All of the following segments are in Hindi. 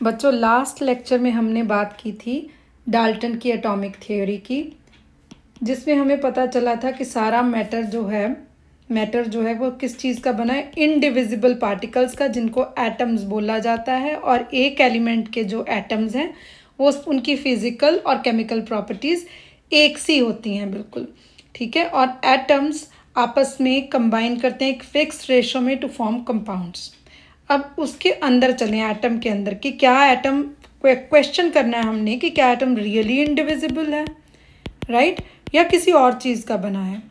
बच्चों लास्ट लेक्चर में हमने बात की थी डाल्टन की एटॉमिक थ्योरी की, जिसमें हमें पता चला था कि सारा मैटर जो है वो किस चीज़ का बना है, इनडिविजिबल पार्टिकल्स का, जिनको एटम्स बोला जाता है। और एक एलिमेंट के जो एटम्स हैं वो उनकी फिजिकल और केमिकल प्रॉपर्टीज़ एक सी होती हैं, बिल्कुल ठीक है। और एटम्स आपस में कंबाइन करते हैं एक फिक्स रेशो में टू फॉर्म कंपाउंड्स। अब उसके अंदर चलें, एटम के अंदर कि क्या एटम, क्वेश्चन करना है हमने कि क्या एटम रियली इंडिविजिबल है, राइट, या किसी और चीज़ का बना है।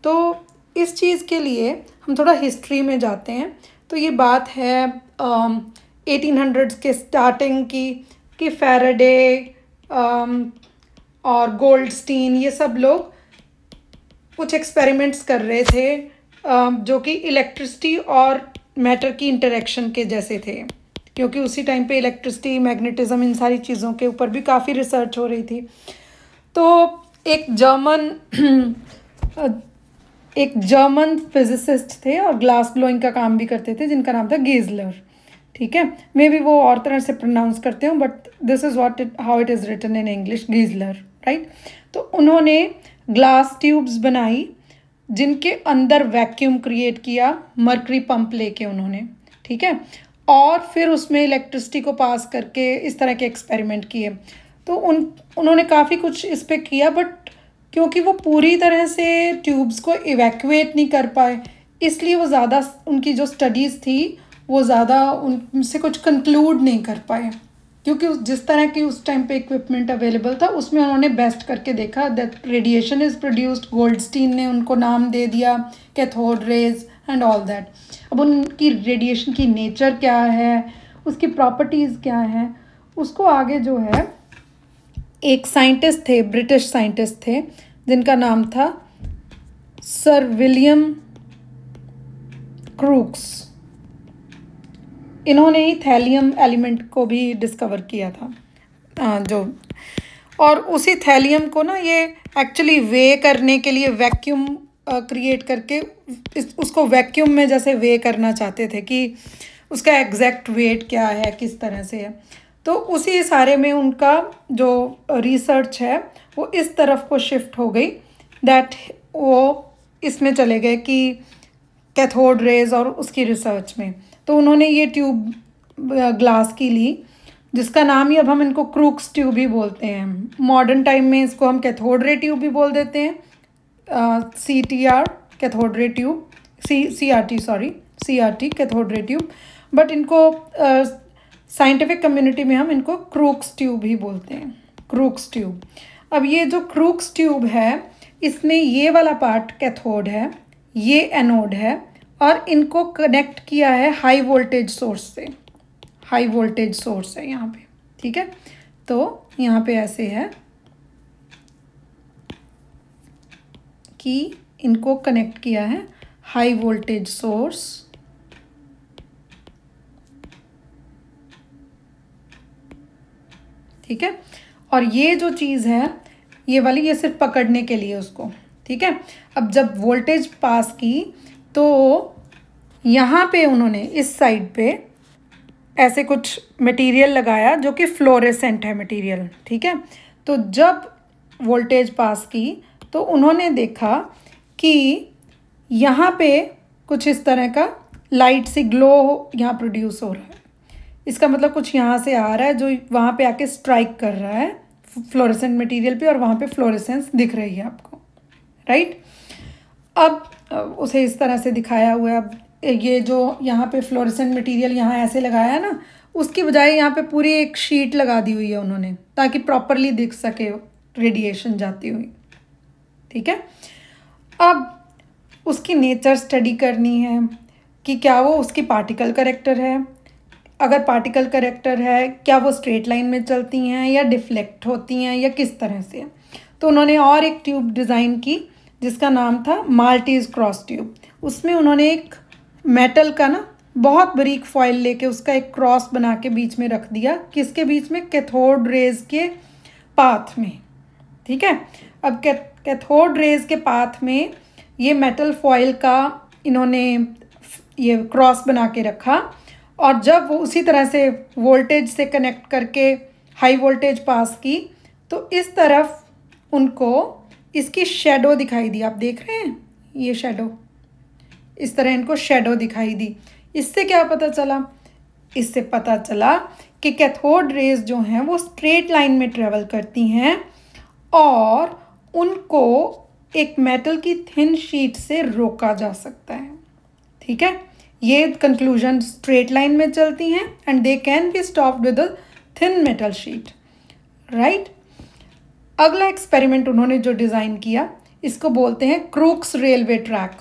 तो इस चीज़ के लिए हम थोड़ा हिस्ट्री में जाते हैं। तो ये बात है 1800s के स्टार्टिंग की, कि फैराडे और गोल्डस्टीन ये सब लोग कुछ एक्सपेरिमेंट्स कर रहे थे जो कि इलेक्ट्रिसिटी और मैटर की इंटरेक्शन के जैसे थे, क्योंकि उसी टाइम पे इलेक्ट्रिसिटी, मैग्नेटिज्म, इन सारी चीज़ों के ऊपर भी काफ़ी रिसर्च हो रही थी। तो एक जर्मन फिजिसिस्ट थे और ग्लास ब्लोइंग का काम भी करते थे, जिनका नाम था गीजलर, ठीक है। मे बी वो और तरह से प्रोनाउंस करते हो, but this is how it is written in English, Geissler, right. तो उन्होंने ग्लास ट्यूब्स बनाई जिनके अंदर वैक्यूम क्रिएट किया, मर्करी पंप लेके उन्होंने, ठीक है, और फिर उसमें इलेक्ट्रिसिटी को पास करके इस तरह के एक्सपेरिमेंट किए। तो उन्होंने काफ़ी कुछ इस पे किया, बट क्योंकि वो पूरी तरह से ट्यूब्स को इवैक्यूएट नहीं कर पाए, इसलिए वो ज़्यादा, उनकी जो स्टडीज़ थी वो ज़्यादा उनसे कुछ कंक्लूड नहीं कर पाए, क्योंकि जिस तरह की उस टाइम पे इक्विपमेंट अवेलेबल था उसमें उन्होंने बेस्ट करके देखा that radiation is produced. Goldstein ने उनको नाम दे दिया cathode rays and all that. अब उनकी रेडिएशन की नेचर क्या है, उसकी प्रॉपर्टीज़ क्या है, उसको आगे जो है एक साइंटिस्ट थे, ब्रिटिश साइंटिस्ट थे, जिनका नाम था सर विलियम क्रूक्स। इन्होंने ही थैलियम एलिमेंट को भी डिस्कवर किया था और उसी थैलियम को ना ये एक्चुअली वे करने के लिए वैक्यूम क्रिएट करके उसको वैक्यूम में जैसे वे करना चाहते थे कि उसका एग्जैक्ट वेट क्या है, किस तरह से है। तो उसी सारे में उनका जो रिसर्च है वो इस तरफ को शिफ्ट हो गई, दैट वो इसमें चले गए कि कैथोड रेज और उसकी रिसर्च में। तो उन्होंने ये ट्यूब ग्लास की ली, जिसका नाम ही अब हम इनको क्रूक्स ट्यूब ही बोलते हैं। मॉडर्न टाइम में इसको हम कैथोड रे ट्यूब भी बोल देते हैं, CTR cathode ray tube, CRT cathode ray tube, but इनको साइंटिफिक कम्युनिटी में हम इनको क्रूक्स ट्यूब ही बोलते हैं, क्रूक्स ट्यूब। अब ये जो क्रूक्स ट्यूब है, इसमें ये वाला पार्ट कैथोड है, ये एनोड है, और इनको कनेक्ट किया है हाई वोल्टेज सोर्स से। हाई वोल्टेज सोर्स है यहाँ पे, ठीक है। तो यहाँ पे ऐसे है कि इनको कनेक्ट किया है हाई वोल्टेज सोर्स, ठीक है। और ये जो चीज़ है ये वाली, ये सिर्फ पकड़ने के लिए उसको, ठीक है। अब जब वोल्टेज पास की तो यहाँ पे उन्होंने इस साइड पे ऐसे कुछ मटेरियल लगाया जो कि फ्लोरेसेंट है मटेरियल, ठीक है। तो जब वोल्टेज पास की तो उन्होंने देखा कि यहाँ पे कुछ इस तरह का लाइट सी ग्लो यहाँ प्रोड्यूस हो रहा है। इसका मतलब कुछ यहाँ से आ रहा है जो वहाँ पे आके स्ट्राइक कर रहा है फ्लोरेसेंट मटेरियल पे, और वहाँ पे फ्लोरेसेंस दिख रही है आपको, राइट। अब उसे इस तरह से दिखाया हुआ है। अब ये जो यहाँ पे फ्लोरेसेंट मटेरियल यहाँ ऐसे लगाया है ना, उसकी बजाय यहाँ पे पूरी एक शीट लगा दी हुई है उन्होंने, ताकि प्रॉपरली दिख सके रेडिएशन जाती हुई, ठीक है। अब उसकी नेचर स्टडी करनी है कि क्या वो उसकी पार्टिकल करेक्टर है, अगर पार्टिकल करेक्टर है क्या वो स्ट्रेट लाइन में चलती हैं या डिफ्लेक्ट होती हैं या किस तरह से। तो उन्होंने और एक ट्यूब डिज़ाइन की जिसका नाम था माल्टीज क्रॉस ट्यूब। उसमें उन्होंने एक मेटल का ना बहुत बारीक फॉइल लेके उसका एक क्रॉस बना के बीच में रख दिया, किसके बीच में, कैथोड रेज के पाथ में, ठीक है। अब कैथोड रेज के पाथ में ये मेटल फॉइल का इन्होंने ये क्रॉस बना के रखा, और जब वो उसी तरह से वोल्टेज से कनेक्ट करके हाई वोल्टेज पास की तो इस तरफ उनको इसकी शेडो दिखाई दी। आप देख रहे हैं ये शेडो, इस तरह इनको शेडो दिखाई दी। इससे क्या पता चला? इससे पता चला कि कैथोड रेज जो हैं वो स्ट्रेट लाइन में ट्रेवल करती हैं और उनको एक मेटल की थिन शीट से रोका जा सकता है। ठीक है, ये कंक्लूजन स्ट्रेट लाइन में चलती हैं and they can be stopped with a thin metal sheet, right. अगला एक्सपेरिमेंट उन्होंने जो डिज़ाइन किया इसको बोलते हैं क्रूक्स रेलवे ट्रैक।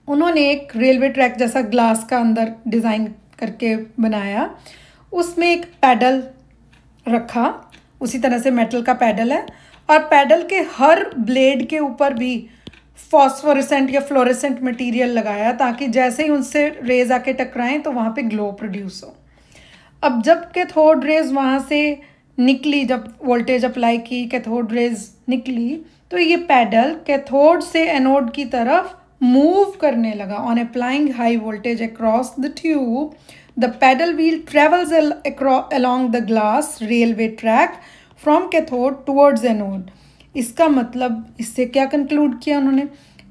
उन्होंने एक रेलवे ट्रैक जैसा ग्लास का अंदर डिज़ाइन करके बनाया, उसमें एक पैडल रखा, उसी तरह से मेटल का पैडल है और पैडल के हर ब्लेड के ऊपर भी फॉस्फोरेसेंट या फ्लोरेसेंट मटेरियल लगाया ताकि जैसे ही उनसे रेज आके टकराएं तो वहाँ पे ग्लो प्रोड्यूस हो। अब जब कैथोड रेज वहाँ से निकली, जब वोल्टेज अप्लाई की कैथोड रेज निकली तो ये पैडल कैथोड से एनोड की तरफ मूव करने लगा। On applying high voltage across the tube the paddle wheel travels along the glass railway track from cathode towards anode। इसका मतलब इससे क्या कंक्लूड किया उन्होंने?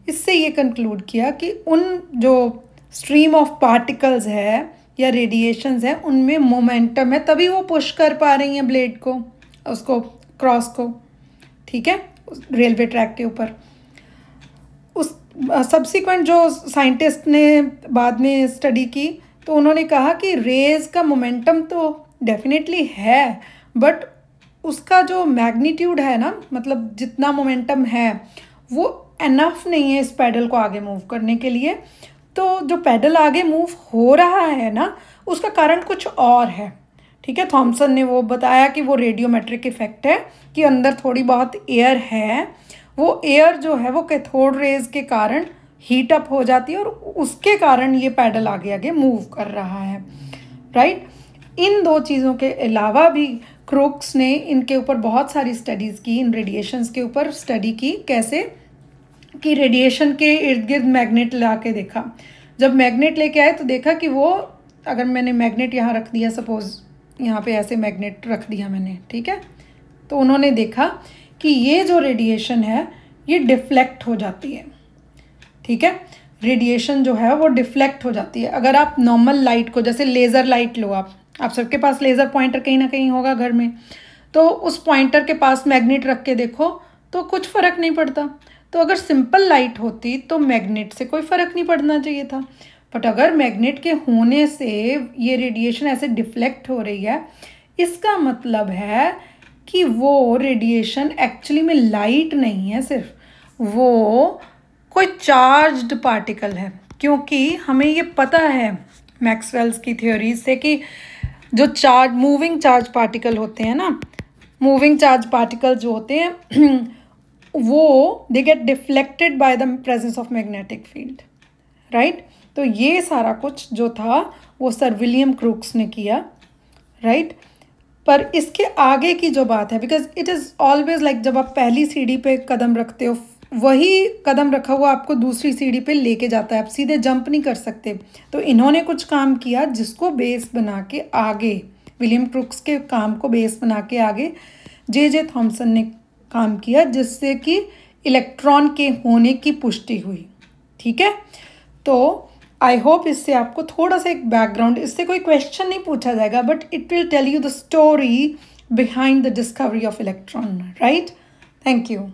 इससे ये कंक्लूड किया कि उन जो स्ट्रीम ऑफ पार्टिकल्स है या रेडिएशंस है उनमें मोमेंटम है, तभी वो पुश कर पा रही हैं ब्लेड को, उसको क्रॉस को। ठीक है, रेलवे ट्रैक के ऊपर। उस सब्सिक्वेंट जो साइंटिस्ट ने बाद में स्टडी की तो उन्होंने कहा कि रेज का मोमेंटम तो डेफिनेटली है, बट उसका जो मैग्नीट्यूड है ना, मतलब जितना मोमेंटम है वो एनफ नहीं है इस पैडल को आगे मूव करने के लिए। तो जो पैडल आगे मूव हो रहा है ना उसका कारण कुछ और है। ठीक है, थॉमसन ने वो बताया कि वो रेडियोमेट्रिक इफेक्ट है कि अंदर थोड़ी बहुत एयर है, वो एयर जो है वो कैथोड रेज के कारण हीट अप हो जाती है और उसके कारण ये पैडल आगे आगे मूव कर रहा है, राइट। इन दो चीज़ों के अलावा भी क्रूक्स ने इनके ऊपर बहुत सारी स्टडीज़ की, इन रेडिएशंस के ऊपर स्टडी की। कैसे कि रेडिएशन के इर्द गिर्द मैग्नेट ला के देखा। जब मैग्नेट लेके आए तो देखा कि वो, अगर मैंने मैग्नेट यहाँ रख दिया, सपोज़ यहाँ पे ऐसे मैग्नेट रख दिया मैंने, ठीक है, तो उन्होंने देखा कि ये जो रेडिएशन है ये डिफ्लेक्ट हो जाती है। ठीक है, रेडिएशन जो है वो डिफ्लेक्ट हो जाती है। अगर आप नॉर्मल लाइट को, जैसे लेज़र लाइट लो, आप सबके पास लेज़र पॉइंटर कहीं ना कहीं होगा घर में, तो उस पॉइंटर के पास मैग्नेट रख के देखो तो कुछ फ़र्क नहीं पड़ता। तो अगर सिंपल लाइट होती तो मैग्नेट से कोई फ़र्क नहीं पड़ना चाहिए था, बट अगर मैग्नेट के होने से ये रेडिएशन ऐसे डिफ्लेक्ट हो रही है, इसका मतलब है कि वो रेडिएशन एक्चुअली में लाइट नहीं है, सिर्फ वो कोई चार्ज्ड पार्टिकल है। क्योंकि हमें ये पता है मैक्सवेल्स की थ्योरीज से कि जो मूविंग चार्ज पार्टिकल होते हैं ना, मूविंग चार्ज पार्टिकल जो होते हैं वो they get deflected by the presence of magnetic field, right. तो ये सारा कुछ जो था वो सर विलियम क्रूक्स ने किया, राइट। पर इसके आगे की जो बात है, because it is always like जब आप पहली सीढ़ी पे कदम रखते हो, वही कदम रखा हुआ आपको दूसरी सीढ़ी पे लेके जाता है, आप सीधे जंप नहीं कर सकते। तो इन्होंने कुछ काम किया जिसको बेस बना के आगे, विलियम क्रूक्स के काम को बेस बना के आगे जे थॉमसन ने काम किया, जिससे कि इलेक्ट्रॉन के होने की पुष्टि हुई। ठीक है, तो आई होप इससे आपको थोड़ा सा एक बैकग्राउंड, इससे कोई क्वेश्चन नहीं पूछा जाएगा, but it will tell you the story behind the discovery of electron, right. Thank you.